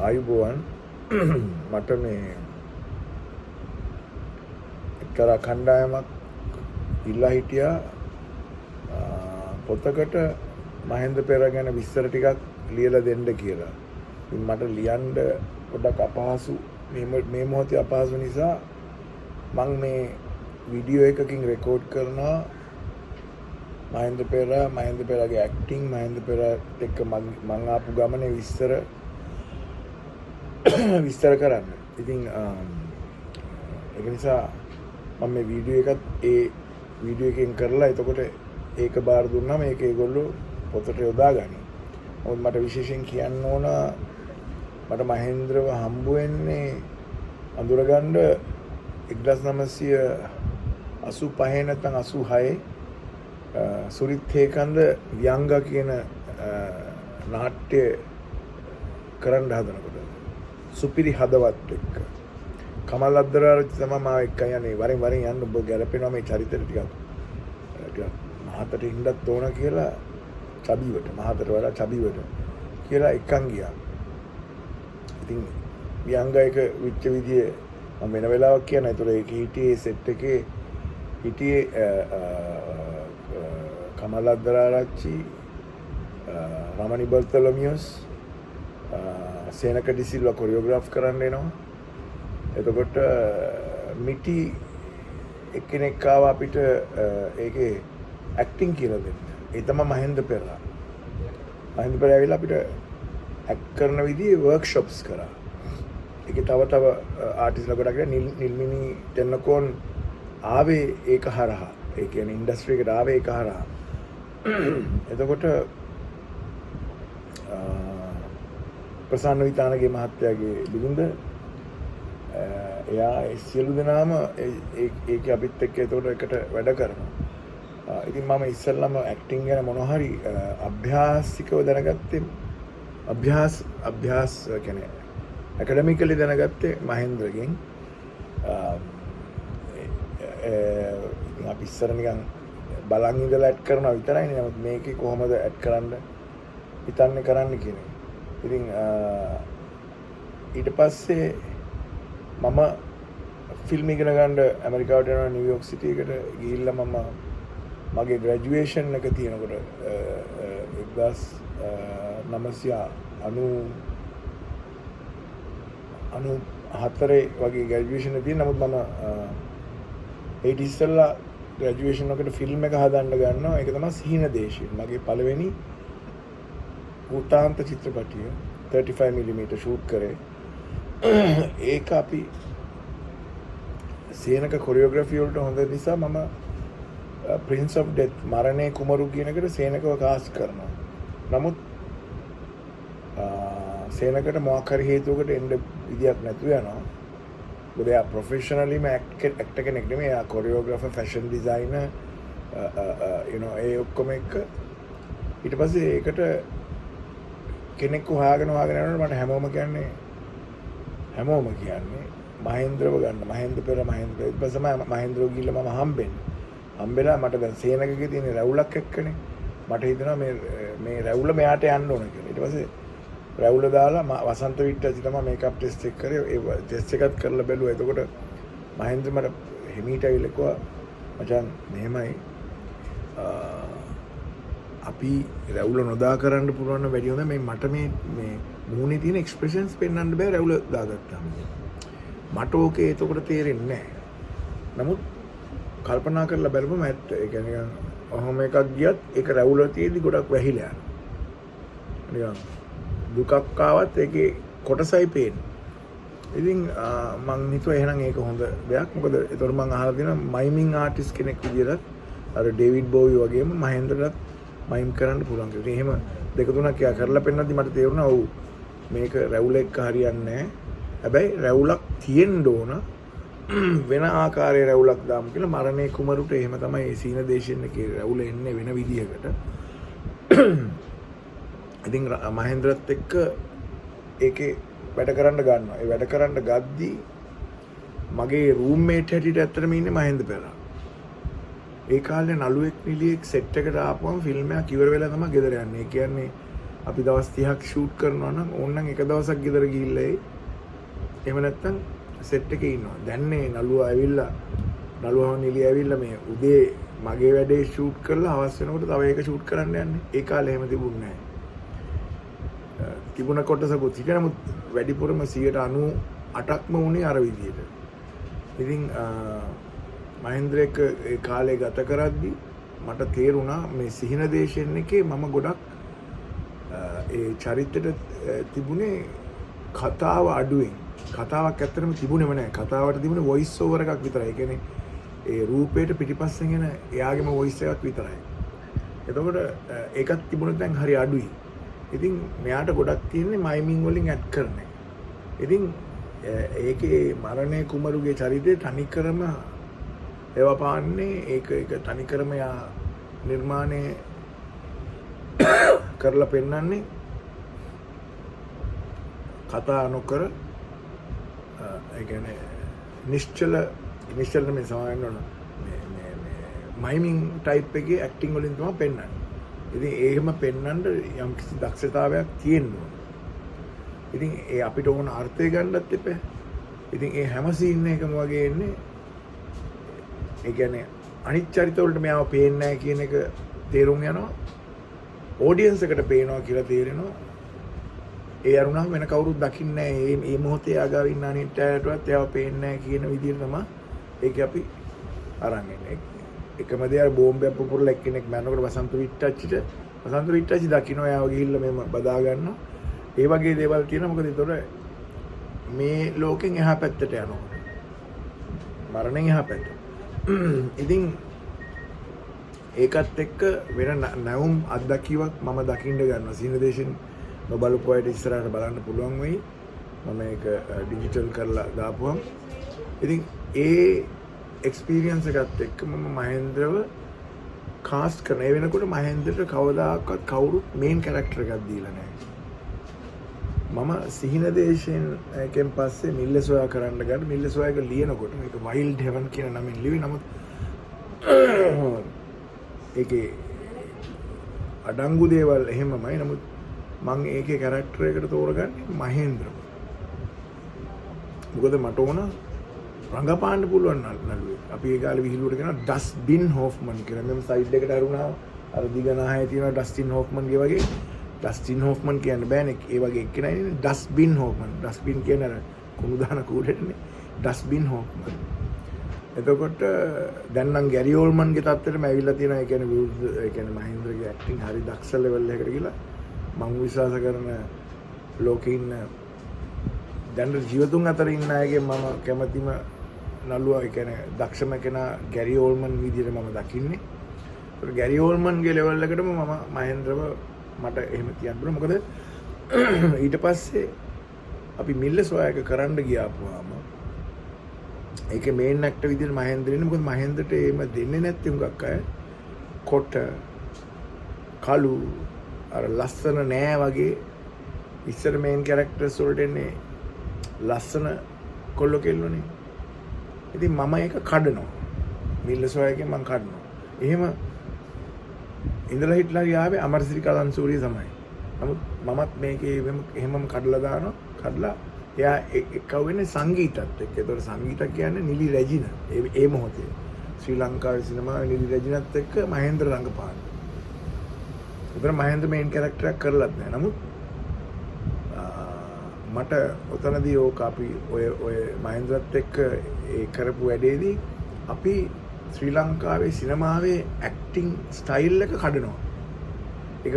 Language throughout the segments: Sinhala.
ආයුබෝවන් මට මේ එක්තරා කණ්ඩායමක් ඉල්ලා හිටියා පොතකට මහේන්ද්‍ර පෙරේරා ගැන විස්තර ටිකක් ලියලා දෙන්න කියලා. ඉතින් මට ලියන්න පොඩ්ඩක් අපහසු මේ මොහොතේ අපහසු නිසා මම මේ වීඩියෝ එකකින් රෙකෝඩ් කරනවා මහේන්ද්‍ර පෙරේරාගේ ඇක්ටිං මහේන්ද්‍ර පෙරේරා එක්ක මම ආපු ගමනේ විස්තර කරන්න. ඉතින් ඒක නිසා මම මේ වීඩියෝ එකත් ඒ වීඩියෝ එකෙන් කරලා එතකොට ඒක බාර දුන්නාම ඒක ඒගොල්ලෝ පොතට යොදා ගනි. මොකද මට විශේෂයෙන් කියන්න ඕන මට මහේන්ද්‍රව හම්බ වෙන්නේ අඳුරගන්න 1985 නැත්නම් 86 සුරිත් හේකන්ද ව්‍යංග කියන නාට්‍ය කරන්න හදනකොට සුපිරි හදවත් එක්ක කමල් අද්දරාරච්චි තමයි මාව එක්ක යන්නේ වරින් යන්න ඔබ ගැලපෙනවා මේ චරිතෙට ටිකක් මහතට ඉන්නත් ඕන කියලා මහතට වඩා චබිවට කියලා එක්කන් ගියා. ඉතින් ව්‍යංගයක විච්ච විදිය මම වෙන වෙලාවක් කියන. ඒතර ඒක හිටියේ සෙට් එකේ හිටියේ කමල් අද්දරාරච්චි රමණි බර්තලමියස් සේනක ඩිසිල්වා කොරියෝග්‍රාෆ් කරන්න එනවා. එතකොට මිටි එක්කෙනෙක් ආව අපිට ඒකේ ඇක්ටිං කියලා දෙන්න. ඒ තමයි මහේන්ද්‍ර පෙරේරා. මහේන්ද්‍ර පෙරේරා ඇවිල්ලා අපිට ඇක්ට් කරන විදිහේ වර්ක්ෂොප්ස් කරා. ඒකේ තව ආටිස්ට්ලා ගොඩක් නිල්මිනි ටෙන්නකෝන් ආවේ ඒක හරහා. ඒ කියන්නේ ඉන්ඩස්ට්‍රි එකට ආවේ ඒක හරහා. එතකොට ප්‍රසන්න විතානගේ මහත්තයාගේ බිරිඳ එයා සියලු දෙනාම ඒක අපිත් එක්ක එතකොට එකට වැඩ කරනවා. ඉතින් මම ඉස්සෙල්ලාම ඇක්ටිං ගැන මොනවා හරි අභ්‍යාසිකව දැනගත්තේ අභ්‍යාස කියන්නේ ඇකඩමිකලි දැනගත්තේ මහේන්ද්‍රගෙන්. අපි ඉස්සර නිකන් බලන් ඉඳලා ඇඩ් කරනවා විතරයි නේ. නමුත් මේකේ කොහොමද ඇඩ් කරන්න හිතන්නේ කරන්න කියන්නේ. ඉතින් ඊට පස්සේ මම ෆිල්ම් ඉගෙන ගන්න ඇමරිකාවට යනවා නිව්යෝක් සිටි එකට ගිහිල්ලා මම මගේ ග්‍රැජුවේෂන් එක තියෙනකොට 1994 වගේ ග්‍රැජුවේෂන් එක තියෙන. නමුත් මම ඒ ඉස්සෙල්ලා ග්‍රැජුවේෂන් එකට ෆිල්ම් එක හදන්න ගන්නවා. ඒක තමයි සිහින දේශය. මගේ පළවෙනි උතාන්ත චිත්‍රපටිය 35mm ෂූට් කරේ. ඒක අපි සේනක කොරියෝග්‍රැෆි වලට හොඳ නිසා මම ප්‍රින්ස් ඔෆ් ඩෙත් මරණේ කුමරු කියන එකට සේනකව කාස්ට් කරනවා. නමුත් සේනකට මොකක් හරි හේතුවකට එන්න විදියක් නැතුව යනවා. මොකද එයා ප්‍රොෆෙෂනලිම ඇක්ටර් කෙනෙක් නෙමෙයි. එයා කොරියෝග්‍රාෆර්, ෆැෂන් ඩිසයිනර් ඒ ඔක්කොම එක්ක ඊට පස්සේ ඒකට කෙනෙක් හොයාගෙන යනකොට මට හැමෝම කියන්නේ මහේන්ද්‍රව ගන්න. මහේන්ද්‍ර පෙරේරා ඊට පස්සේ මහේන්ද්‍රව ගිහිල්ලා මම හම්බෙලා මට දැන් සේනකගේ තියෙන රැවුලක් එක්කනේ මට හිතෙනවා මේ රැවුල මෙයාට යන්න ඕන කියලා. ඊට පස්සේ රැවුල දාලා වසන්ත විට්ටසි තමයි මේකප් ටෙස්ට් එක කරේ. ඒ ටෙස්ට් එකත් කරලා බැලුවා. එතකොට මහේන්ද්‍ර මට හිමීට ඇවිල්ලා කිව්වා මචං මෙහෙමයි අපි රැවුල නොදා කරන්න පුළුවන් වැඩි හොඳ මට මේ මුහුණේ තියෙන එක්ස්ප්‍රෙෂන්ස් පෙන්වන්න බෑ රැවුල දාගත්තාම. මට ඕකේ එතකොට තේරෙන්නේ නැහැ. නමුත් කල්පනා කරලා බලපුවම ඇත්ත. ඒ කියන්නේ ඔහොම එකක් ගියත් ඒක රැවුල තියෙදි ගොඩක් වැහිලා යනවා. දුකක් ආවත් ඒකේ කොටසයි පේන්නේ. ඉතින් මං හිතුවා එහෙනම් ඒක හොඳ දෙයක්. මොකද ඒතකොට මං අහලා තියෙනවා මයිමින් ආටිස්ට් කෙනෙක් විදියට අර ඩේවිඩ් බෝවි වගේම මහේන්ද්‍රලත් මයිම් කරන්න පුළුවන් කියලා. ඉතින් එහෙම දෙක තුනක් යා කරලා පෙන්නද්දි මට තේරුණා ඔව් මේක රැවුල එක්ක හරියන්නේ නැහැ. හැබැයි රැවුලක් තියෙන්න ඕන වෙන ආකාරයේ රැවුලක් දාමු කියලා. මරණේ කුමරුට එහෙම තමයි ඒ සීන දේශයෙන් එකේ රැවුල එන්නේ වෙන විදියකට. ඉතින් මහේන්ද්‍රත් එක්ක ඒකේ වැඩ කරන්න ගන්නවා. ඒ වැඩ කරන්න ගද්දි මගේ රූම්මේට් හැටියට ඇත්තටම ඉන්නේ මහේන්ද්‍ර පෙරේරා. ඒ කාලේ නළුවෙක් නිලියෙක් සෙට් එකට ආපුවම ෆිල්ම් එකක් ඉවර වෙලා තමයි ගෙදර යන්නේ. ඒ කියන්නේ අපි දවස් 30ක් ෂූට් කරනවා නම් ඕනනම් එක දවසක් ගෙදර ගිහිල්ලා එහෙම නැත්නම් සෙට් එකේ ඉන්නවා. දැන් මේ නළුවා ඇවිල්ලා නළුවා නිලි ඇවිල්ලා මේ උදේ මගේ වැඩේ ෂූට් කරලා හවස් වෙනකොට තව එක ෂූට් කරන්න යන්නේ. ඒ කාලේ එහෙම තිබුණේ නැහැ. තිබුණ කොටසකුත් හිටියා නමුත් වැඩිපුරම 98%ක්ම වුණේ අර විදියට. ඉතින් මහේන්ද්‍රක ඒ කාලේ ගත කරද්දී මට තේරුණා මේ සිහින දේශයෙන් එකේ මම ගොඩක් ඒ චරිතෙට තිබුණේ කතාව අඩුවෙන්. කතාවක් ඇත්තටම තිබුණේම නැහැ. කතාවට තිබුණේ වොයිස් ඕවර් එකක් විතරයි. ඒ කියන්නේ ඒ රූපේට පිටිපස්සෙන් එන එයාගේම වොයිස් එකක් විතරයි. එතකොට ඒකත් තිබුණොත් දැන් හරි අඩුයි. ඉතින් මෙයාට ගොඩක් තියෙන්නේ මයිමින් වලින් ඇඩ් කරන එක. ඉතින් ඒකේ මරණේ කුමරුගේ චරිතේ තනිකරම ඒවා පාන්නේ ඒක තනිකරම යා නිර්මාණය කරලා පෙන්නන්නේ කතා නොකර ඒ කියන්නේ නිශ්චල මේ සමාවෙන්න ඕන මේ මයිමින් ටයිප් එකේ ඇක්ටිං වලින් තමයි පෙන්වන්නේ. ඉතින් ඒකම පෙන්වන්න යම් කිසි දක්ෂතාවයක් තියෙන්න ඕන. ඉතින් ඒ අපිට ඕන අර්ථය ගන්නත් එපා. ඉතින් ඒ හැම සීන් එකම වගේ එන්නේ ඒ කියන්නේ අනිත් චරිත වලට මෙයාව පේන්නේ නැහැ කියන එක තේරුම් යනවා. ඔඩියන්ස් එකට පේනවා කියලා තේරෙනවා. ඒ අරුණා වෙන කවුරුත් දකින්නේ නැහැ. මේ මොහොතේ ආගාව ඉන්න අනිත් අයටවත් එයාව පේන්නේ නැහැ කියන විදිහට තමයි ඒක අපි අරන් එන්නේ. එකම දේ අර බෝම්බයක් පුපුරලා එක්කෙනෙක් මරනකොට වසන්ත විට්ටච්චි දකින්න එයාව ගිහිල්ලා මෙහෙම බදා ගන්නවා. ඒ වගේ දේවල් තියෙනවා. මොකද ඒතොර මේ ලෝකෙන් එහා පැත්තට යනවා. මරණයෙන් එහා පැත්තට. ඉතින් ඒකත් එක්ක වෙන නැවුම් අත්දැකීමක් මම දකින්න ගන්නවා. සීන දේශෙන් නොබලපු අයට ඉස්සරහට බලන්න පුළුවන් වෙයි. මම ඒක ඩිජිටල් කරලා දාපුවම. ඉතින් ඒ එක්ස්පීරියන්ස් එකත් එක්ක මම මහේන්ද්‍රව කාස්ට් කරන. ඒ වෙනකොට මහේන්ද්‍රට කවදාකවත් කවුරුත් මේන් කැරක්ටර් එකක් දීලා නැහැ. මම සිහින දේශයෙන් එකෙන් පස්සේ මිල්ල සොයා කරන්න ගන්න. මිල්ල සොයා එක ලියනකොට මේක වයිල්ඩ් හෙවන් කියන නමින් ලිවි. නමුත් ඒකේ අඩංගු දේවල් එහෙමමයි. නමුත් මම ඒකේ කැරක්ටර් එකට තෝරගන්නේ මහේන්ද්‍රව. මොකද මට ඕන රංගපාන්න පුළුවන් නළුවෙක්. අපි ඒ කාලේ විහිළුවට කියනවා ඩස්බින් හොෆ්මන් කියලා. මම සයිඩ් එකට අරුණා අර දිගනාහේ තියෙන ඩස්ටින් හොෆ්මන්ගේ වගේ. ඩස්ටින් හොෆ්මන් කියන්න බෑනේ. ඒ වගේ එක්කෙනා ඉන්නේ ඩස්බින් හොෆ්මන්. ඩස්බින් කියන්නේ අර කුණු දාන කූඩේනේ. ඩස්බින් හොෆ්මන්. එතකොට දැන් නම් ගැරි ඕල්මන්ගේ තත්ත්වෙටම ඇවිල්ලා තියෙනවා. ඒ කියන්නේ මහේන්ද්‍රගේ ඇක්ටිං හරි දක්ෂ ලෙවල් එකකට ගිහලා මම විශ්වාස කරන ලෝකේ ඉන්න දැන් ජීවතුන් අතර ඉන්න අයගේ මම කැමතිම නළුවා ඒ කියන්නේ දක්ෂම කෙනා ගැරි ඕල්මන් විදිහට මම දකින්නේ. ඒකට ගැරි ඕල්මන්ගේ ලෙවල් එකටම මම මහේන්ද්‍රව මට එහෙම කියන්න බෑ. මොකද ඊට පස්සේ අපි මිල්ල සොයායක කරන්න ගියාපුවාම ඒකේ මේන් ඇක්ටර් විදිහට මහේන්ද්‍ර ඉන්නේ. මොකද මහේන්ද්‍රට එහෙම දෙන්නේ නැත්තේ හුඟක් අය. කොට කළු අර ලස්සන නෑ වගේ ඉස්සර මේන් කැරක්ටර්ස් වලට එන්නේ ලස්සන කොල්ල කෙල්ලෝනේ. ඉතින් මම ඒක කඩනවා. මිල්ල සොයායකින් මම කඩනවා. එහෙම ඉඳලා හිටලා ගියාවේ අමරසිරි කලන්සූරිය තමයි. නමුත් මමත් මේකේ එහෙමම කඩලා දානවා. කඩලා එයා එක්කව වෙන්නේ සංගීතත් එක්ක. ඒතකොට සංගීත කියන්නේ නිලි රෙජින. ඒ මොහොතේ ශ්‍රී ලංකාවේ සිනමාවේ නිලි රෙජිනත් එක්ක මහේන්ද්‍ර රංගපාන. ඒතර මහේන්ද්‍ර මේන් කැරක්ටර් එකක් කරලත් නැහැ. නමුත් මට ඔතනදී ඕක අපි ඔය මහේන්ද්‍රත් එක්ක ඒ කරපු වැඩේදී අපි ශ්‍රී ලංකාවේ සිනමාවේ ඇක්ටිං ස්ටයිල් එක කඩනවා. ඒක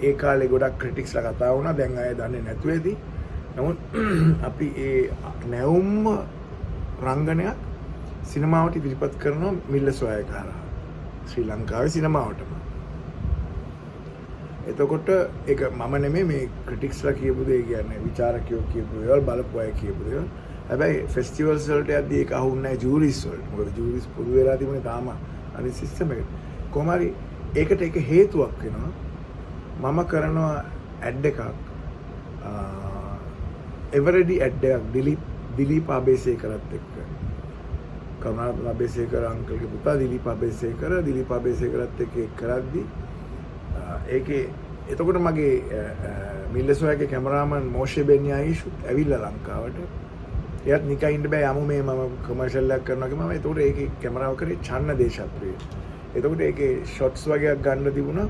ඒ කාලේ ගොඩක් ක්‍රිටික්ස්ලා කතා වුණා. දැන් අය දන්නේ නැතුව ඇති. නමුත් අපි ඒ නැවුම්ම රංගනයක් සිනමාවට ඉදිරිපත් කරනවා මිල්ල සොයායක හරහා. ශ්‍රී ලංකාවේ සිනමාවටම. එතකොට ඒක මම නෙමෙයි මේ ක්‍රිටික්ස්ලා කියපු දේ කියන්නේ විචාරකයෝ කියපු දේවල් බලපු අය කියපු දේවල්. හැබැයි ෆෙස්ටිවල්ස් වලට යද්දී ඒක අහුන්නේ නැහැ ජූරිස් වලට. මොකද ජූරිස් පොදු වෙලා තිබුණේ තාම අනිත් සිස්ටම් එකට. කොහොම හරි ඒකට ඒක හේතුවක් වෙනවා. මම කරනවා ඇඩ් එකක් එවරඩි ඇඩ් එකක් දිලීප් අබේසේකරත් එක්ක. කරුණාරත්න අබේසේකර අංකල්ගේ පුතා දිලීප් අබේසේකරත් එක්ක කරද්දී ඒකේ එතකොට මගේ මිල්ලසොයාගේ කැමරාමන් මෝෂේ බෙන්යායිෂුත් ඇවිල්ලා ලංකාවට. එයාත් නිකන් ඉන්න බෑ යමු මේ මම කමර්ෂල් එකක් කරනවා කියලා. මම එතකොට ඒකේ කැමරාව කරේ චන්න දේශප්‍රිය. එතකොට ඒකේ ෂොට්ස් වගේක් ගන්න තිබුණා.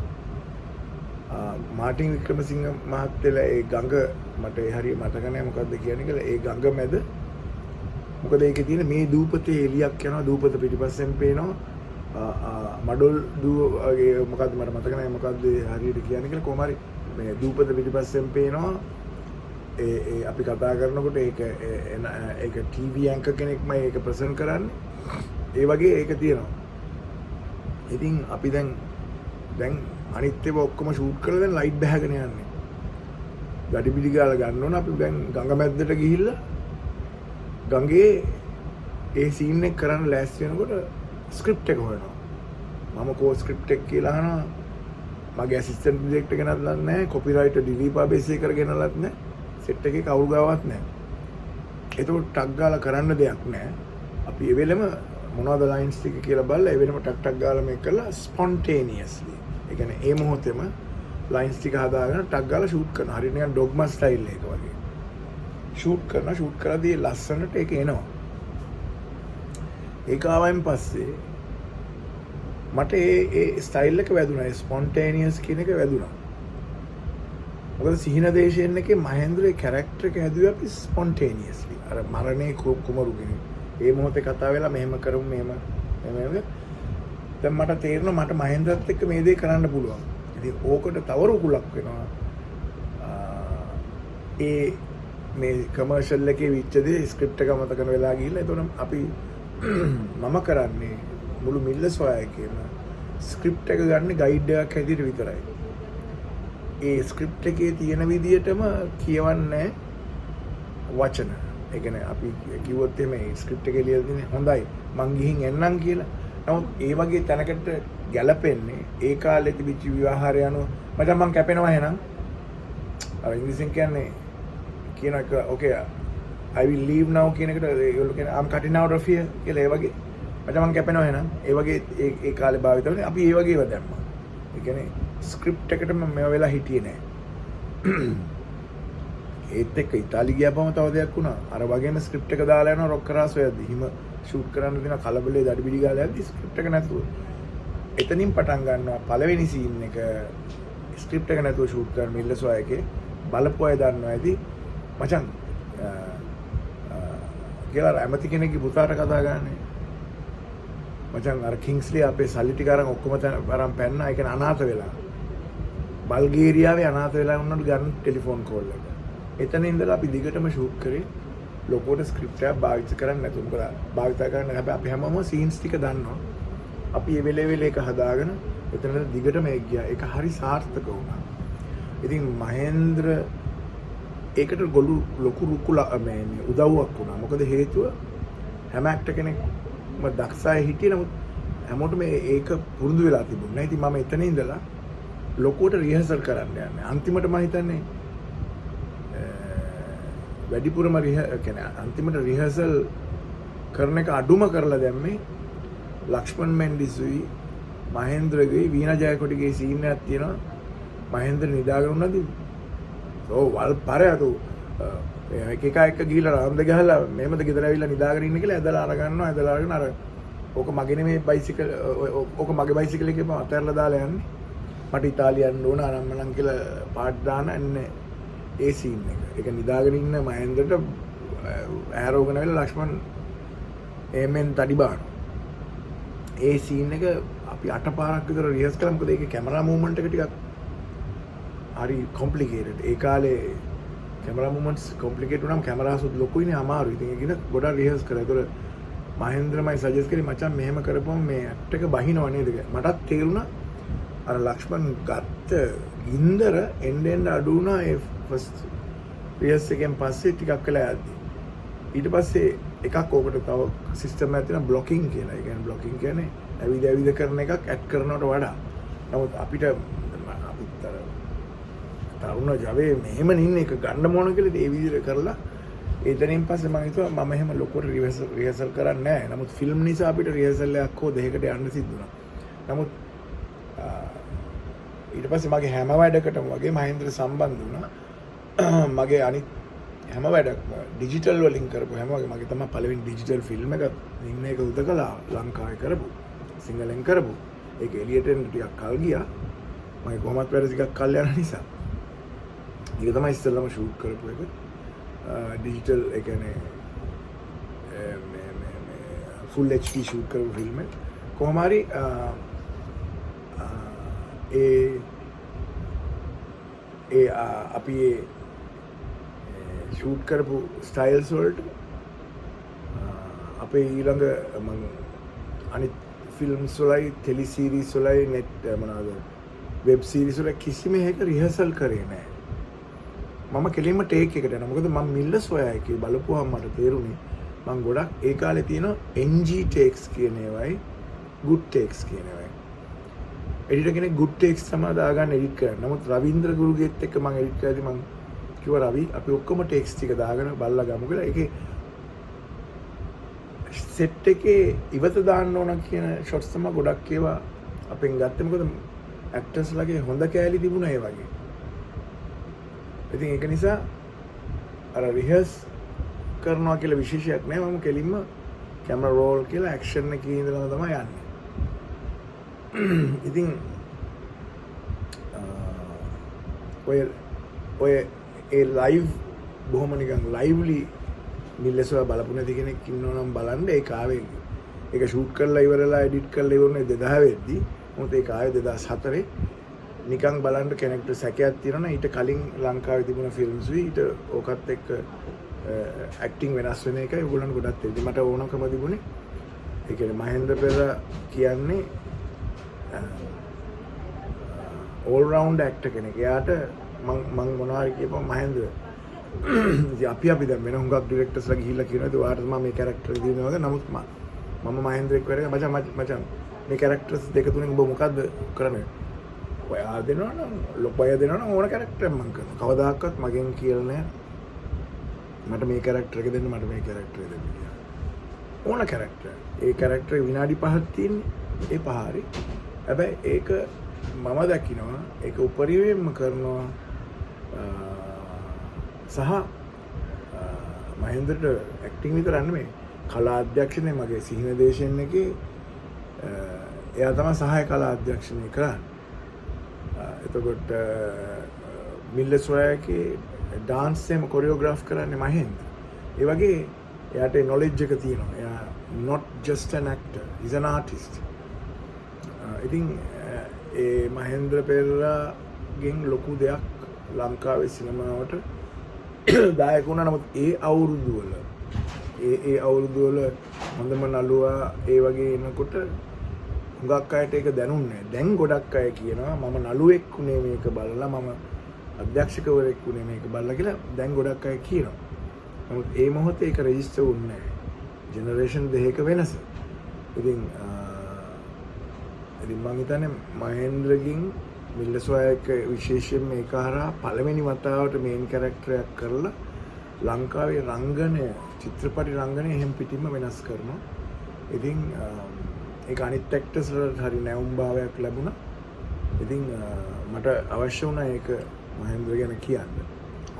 මාටින් වික්‍රමසිංහ මහත්තයලා ඒ ගඟ මට ඒ හරිය මතක නැහැ මොකද්ද කියන්නේ කියලා. ඒ ගඟ මැද මොකද ඒකේ තියෙන මේ දූපතේ එලියක් යනවා. දූපත පිටිපස්සෙන් පේනවා මඩොල් දූගේ මොකද්ද මට මතක නැහැ මොකද්ද හරියට කියන්නේ කියලා. කොහොම හරි මේ දූපත පිටිපස්සෙන් පේනවා. ඒ අපි කතා කරනකොට ඒක ටීවී ඇන්කර් කෙනෙක්මයි ඒක ප්‍රසන්ට් කරන්නේ. ඒ වගේ ඒක තියෙනවා. ඉතින් අපි දැන් අනිත් ඒවා ඔක්කොම ෂූට් කරලා දැන් ලයිට් බහගෙන යන්නේ. ගඩි පිටි ගාලා ගන්න ඕන අපි දැන් ගඟ මැද්දට ගිහිල්ලා ගඟේ ඒ සීන් එක කරන්න ලෑස්ති වෙනකොට ස්ක්‍රිප්ට් එක හොයනවා. මම කෝ ස්ක්‍රිප්ට් එක කියලා අහනවා. මගේ ඇසිස්ටන්ට් ඩිරෙක්ටර් කෙනෙක් දන්නේ නැහැ. කොපිරයිටර් දිලීපා බේසේ කරගෙනලත් නැහැ. සෙට් එකේ කවුරු ගාවත් නැහැ. ඒතකොට ටක් ගාලා කරන්න දෙයක් නැහැ. අපි ඒ වෙලෙම මොනවද ලයින්ස් ටික කියලා බලලා ඒ වෙලෙම ටක් ගාලා මේක කරලා ස්පොන්ටේනියස්ලි. ඒ කියන්නේ ඒ මොහොතේම ලයින්ස් ටික හදාගෙන ටක් ගාලා ෂූට් කරනවා. හරියට නිකන් ඩොග්මා ස්ටයිල් එක වගේ. ෂූට් කරද්දී ලස්සනට ඒක එනවා. ඒක ආවයින් පස්සේ මට ඒ ස්ටයිල් එක වැදුනා. ඒ ස්පොන්ටේනියස් කියන එක වැදුනා. මොකද සිහින දේශයෙන් එකේ මහේන්ද්‍රේ කැරක්ටර් එක හැදුවේ අපි ස්පොන්ටේනියස්ලි. අර මරණේ කුමරු කෙනෙක්. ඒ මොහොතේ කතා වෙලා මෙහෙම කරමු මෙහෙම. දැන් මට තේරෙනවා මට මහේන්ද්‍රත් එක්ක මේ දේ කරන්න පුළුවන්. ඉතින් ඕකට තව රුකුලක් වෙනවා. ඒ මේ කමර්ෂල් එකේ විච්ච දේ ස්ක්‍රිප්ට් එක මතකන වෙලා ගිහිල්ලා එතකොට අපි මම කරන්නේ මුළු මිල්ලසොයා එකේම ස්ක්‍රිප්ට් එක ගන්න ගයිඩ් එකක් හැටියට විතරයි. ඒ ස්ක්‍රිප්ට් එකේ තියෙන විදියටම කියවන්නේ වචන. ඒ කියන්නේ අපි කිව්වොත් එමේ ස්ක්‍රිප්ට් එකේ ලියලා තියෙන්නේ හොඳයි මං ගිහින් එන්නම් කියලා. නමුත් ඒ වගේ තැනකට ගැලපෙන්නේ ඒ කාලේ තිබිච්ච විවාහාරය අනුව මචං මං කැපෙනවා එහෙනම්. අර ඉංග්‍රීසියෙන් කියන්නේ කියන එක okay I will leave now කියන එකට ඒගොල්ලෝ කියන I'm cutting out of here කියලා ඒ වගේ මචං මං කැපෙනවා එහෙනම්. ඒ වගේ ඒ කාලේ භාවිත වෙන්නේ අපි ඒ වගේව දැම්මා. ඒ කියන්නේ ස්ක්‍රිප්ට් එකට මම මේව වෙලා හිටියේ නෑ. ඒත් එක්ක ඉතාලි ගියාපම තව දෙයක් වුණා. අර වගේම ස්ක්‍රිප්ට් එක දාලා යනවා රොක් කරාස් ඔයද්දි. හිම ෂූට් කරන්න දෙන කලබලේ දඩි පිටි ගාලා යද්දි ස්ක්‍රිප්ට් එක නැතුව. එතනින් පටන් ගන්නවා පළවෙනි සීන් එක ස්ක්‍රිප්ට් එක නැතුව ෂූට් කරන මිල්ලසොයා එකේ බලපු අය දන්නවා ඇති. මචං කියලා ඇමති කෙනෙක්ගේ පුතාට කතා ගන්නනේ. මචං අර කිංස්ලි අපේ සල්ලි ටික අරන් ඔක්කොම අරන් පැන්නා. ඒ කියන්නේ අනාථ වෙලා. බල්ගේරියාවේ අනාථ වෙලා වුණාට ගන්න ටෙලිෆෝන් කෝල් එක. එතන ඉඳලා අපි දිගටම ෂූට් කරේ. ලොකෝට ස්ක්‍රිප්ට් එකක් භාවිත කරන්නේ නැතුව. මොකද භාවිත කරන්න හැබැයි අපි හැමෝම සීන්ස් ටික දන්නවා. අපි මේ වෙලේ ඒක හදාගෙන එතන දිගටම ඒක ගියා. ඒක හරි සාර්ථක වුණා. ඉතින් මහේන්ද්‍ර ඒකට ගොළු ලොකු මේ උදව්වක් වුණා. මොකද හේතුව හැම ඇක්ටර් කෙනෙක්ම දක්ෂයි හිටියේ. නමුත් හැමෝටම ඒක පුරුදු වෙලා තිබුණා. ඉතින් මම එතන ඉඳලා ලොකුවට රිහර්සල් කරන්න යන්නේ. අන්තිමට මම හිතන්නේ වැඩිපුරම අන්තිමට රිහර්සල් කරන එක අඩුම කරලා දැම්මේ ලක්ෂ්මන් මෙන්ඩිස්ුයි මහේන්ද්‍රගේ වීණා ජයකොටිගේ සීන් එකක් තියෙනවා. මහේන්ද්‍ර නිදාගෙන උනද ඕ වල් පරයතු එක ගිහිල්ලා රාම්ද ගහලා මෙහෙමද ගෙදර ඇවිල්ලා නිදාගෙන ඉන්න කියලා ඇදලා අර ගන්නවා. ඇදලා අරගෙන අර ඕක මගේ නෙමේ බයිසිකල් ඕක මගේ බයිසිකල් එකේ මම අතහැරලා දාලා යන්නේ. මට ඉතාලියන් ඕන අරම්මනම් කියලා පාට් දාන එන්නේ ඒ සීන් එක. ඒක නිදාගෙන ඉන්න මහේන්ද්‍රට ඇරෝගෙන ඇවිල්ලා ලක්ෂ්මන් එමෙන් තඩි බාන. ඒ සීන් එක අපි 8 පාරක් විතර රිහර්ස් කළා. මොකද ඒකේ කැමරා මූවමන්ට් එක ටිකක් හරි කොම්ප්ලිකේටඩ්. ඒ කාලේ කැමරා මූවමන්ට්ස් කොම්ප්ලිකේට් වුණාම කැමරාසුත් ලොකුයිනේ අමාරුයි. ඉතින් ඒක ඉතින් ගොඩක් රිහර්ස් කරා. ඒතර මහේන්ද්‍රමයි සජෙස්ට් කරේ මචං මෙහෙම කරපුවම මේ ඇක්ට් එක බහිනව නේද කියලා. මටත් තේරුණා අර ලක්ෂ්මන් ගත්ත ගින්දර එන්න අඩු වුණා ඒ ෆස්ට් රිහර්ස් එකෙන් පස්සේ ටිකක් වෙලා යද්දි. ඊට පස්සේ එකක් ඕකට තව සිස්ටම් එකක් තියෙනවා බ්ලොකින් කියලා. ඒ කියන්නේ බ්ලොකින් කියන්නේ ඇවිද කරන එකක් ඇඩ් කරනවට වඩා. නමුත් අපිට තරුණ ජවයේ මෙහෙම නින්නේ එක ගන්න මොන කියලා ඒ විදිහට කරලා එතනින් පස්සේ මම හිතුවා මම එහෙම ලොකුවට රිහර්සල් කරන්නේ නැහැ. නමුත් ෆිල්ම් නිසා අපිට රිහර්සල් එකක් හෝ දෙකකට යන්න සිද්ධ වුණා. නමුත් ඊට පස්සේ මගේ හැම වැඩකටම වගේ මහේන්ද්‍ර සම්බන්ධ වුණා. මගේ අනිත් හැම වැඩක්ම ඩිජිටල් වලින් කරපු හැම වගේ මගේ තමයි පළවෙනි ඩිජිටල් ෆිල්ම් එක නිම්නේක උදකලා ලංකාවේ කරපු සිංහලෙන් කරපු ඒක එළියට එන්න ටිකක් කල් ගියා මගේ කොහොමත් වැඩ ටිකක් කල් යන නිසා ඒක තමයි ඉස්සෙල්ලාම ෂූට් කරපු එක ඩිජිටල් ඒ කියන්නේ ෆුල් HD ෂූට් කරපු ෆිල්ම් එක කොහොම හරි අපි ෂූට් කරපු ස්ටයිල්ස් වලට අපේ ඊළඟ මම අනිත් ෆිල්ම්ස් වලයි ටෙලි සීරීස් වලයි නෙට් මොනවාද වෙබ් සීරීස් වල කිසිම එකක රිහර්සල් කරේ නැහැ. මම කෙලින්ම ටේක් එකට යනවා. මොකද මම මිල්ලස් හොයා එකේ බලපුවාම මට තේරුණේ මම ගොඩක් ඒ කාලේ තියෙන NG takes කියන ඒවායි good takes කියන ඒවායි. එඩිටර් කෙනෙක් good takes තමයි දාගන්න එඩිට් කරන්න. නමුත් රවීන්ද්‍ර ගුරුගෙත් එක්ක මම එඩිට් කරද්දි මම කිව්වා රවි අපි ඔක්කොම ටෙක්ස්ට් ටික දාගෙන බලලා ගමු කියලා. ඒකේ සෙට් එකේ ඉවත දාන්න ඕන කියන ෂොට්ස් තමයි ගොඩක් ඒවා අපෙන් ගත්තේ. මොකද ඇක්ටර්ස්ලාගේ හොඳ කෑලි තිබුණා ඒ වගේ. ඉතින් ඒක නිසා අර රිහර්ස් කරනවා කියලා විශේෂයක් නෑ. මම කෙලින්ම කැමරා රෝල් කියලා ඇක්ෂන් එකේ ඉඳලා තමයි යන්නේ. ඉතින් ඔය ඒ ලයිව් බොහොම නිකන් ලයිව්ලි මිල්ලසව බලපු නැති කෙනෙක් ඉන්නවා නම් බලන්න ඒක ආවේ ඒක ෂූට් කරලා ඉවරලා එඩිට් කරලා ඉවරනේ 2000 වෙද්දි මොකද ඒක ආවේ 2004 නිකන් බලන්න කෙනෙක්ට සැකයක් තියෙනවා ඊට කලින් ලංකාවේ තිබුණ ෆිල්ම්ස් වි ඊට ඕකත් එක්ක ඇක්ටිං වෙනස් වෙන එකයි ඕගොල්ලන් ගොඩක් තියෙන්නේ මට ඕනකම තිබුණේ ඒ කියන්නේ මහේන්ද්‍ර පෙරේරා කියන්නේ all round actor කෙනෙක්. එයාට මං මොනවාරි කියපුවම මහේන්ද්‍ර ඉතින් අපි දැන් වෙන හුඟක් ඩිරෙක්ටර්ස්ලා ගිහිල්ලා කියනවා ඉතින් ඔයාට තමයි මේ කැරක්ටර් දෙන්නේ වගේ. නමුත් මම මහේන්ද්‍රෙක් වැඩ මචං මේ කැරක්ටර්ස් දෙක තුනෙන් ඔබ මොකද්ද කරන්නේ? ඔයා දෙනවනම් ලොපය දෙනවනම් ඕන කැරක්ටරයක් මං කරනවා. කවදාකවත් මගෙන් කියලා නෑ මට මේ කැරක්ටර් එක දෙන්න මට මේ කැරක්ටර් එක දෙන්න කියලා. ඕන කැරක්ටර්. ඒ කැරක්ටර් විනාඩි 5ක් තියෙන්නේ. ඒ 5 හරි. හැබැයි ඒක මම දකිනවා ඒක උපරිමයෙන්ම කරනවා සහ මහේන්ද්‍රට ඇක්ටිං විතරක් නෙමෙයි කලා අධ්‍යක්ෂණය මගේ සිහින දේශයෙන් එකේ එයා තමයි සහාය කලා අධ්‍යක්ෂණය කරන්නේ. එතකොට මිල්ලස් වයකේ ඩාන්ස් එකම කොරියෝග්‍රාෆ් කරන්නේ මහේන්ද්‍ර. ඒ වගේ එයාට නොලෙජ් එක තියෙනවා. එයා not just an actor, he's an artist. ඉතින් ඒ මහේන්ද්‍ර පෙරේරාගෙන් ලොකු දෙයක් ලංකාවේ සිනමාවට දායක වුණා. නමුත් ඒ අවුරුදු වල හොඳම නළුවා ඒ වගේ එනකොට හුඟක් අයට ඒක දැනුන්නේ නැහැ. දැන් ගොඩක් අය කියනවා මම නළුවෙක් උනේ මේක බලලා මම අධ්‍යක්ෂකවරයෙක් උනේ මේක බලලා කියලා දැන් ගොඩක් අය කියනවා. නමුත් ඒ මොහොතේ ඒක රෙජිස්ටර් වුණේ නැහැ. ජෙනරේෂන් දෙකක වෙනස. ඉතින් මම හිතන්නේ මහේන්ද්‍රගෙන් මිල්ලස්වායක විශේෂයෙන් මේක හරහා පළවෙනි වතාවට මේන් කැරක්ටරයක් කරලා ලංකාවේ රංගනය චිත්‍රපටි රංගනය එහෙම් පිටින්ම වෙනස් කරනවා. ඉතින් ඒක අනිත් ඇක්ටර්ස්ලට හරි නැවුම් භාවයක් ලැබුණා. ඉතින් මට අවශ්‍ය වුණා ඒක මහේන්ද්‍ර ගැන කියන්න.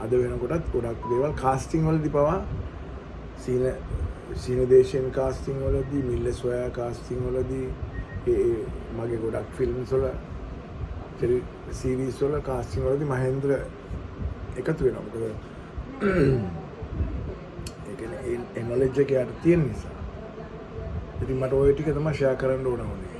අද වෙනකොටත් ගොඩක් දේවල් කාස්ටිං වලදී පවා සීන දේශයෙන් කාස්ටිං වලදී මිල්ලස්වාය කාස්ටිං වලදී මගේ ගොඩක් ෆිල්ම්ස් වල ටෙලි සීරීස් වල කාස්ටිං වලදී මහේන්ද්‍ර එකතු වෙනවා. මොකද ඒ කියන්නේ ඒ නොලෙජ් එක යට තියෙන නිසා. ඉතින් මට ওই ටික තමයි ෂෙයා කරන්න ඕන වුණේ.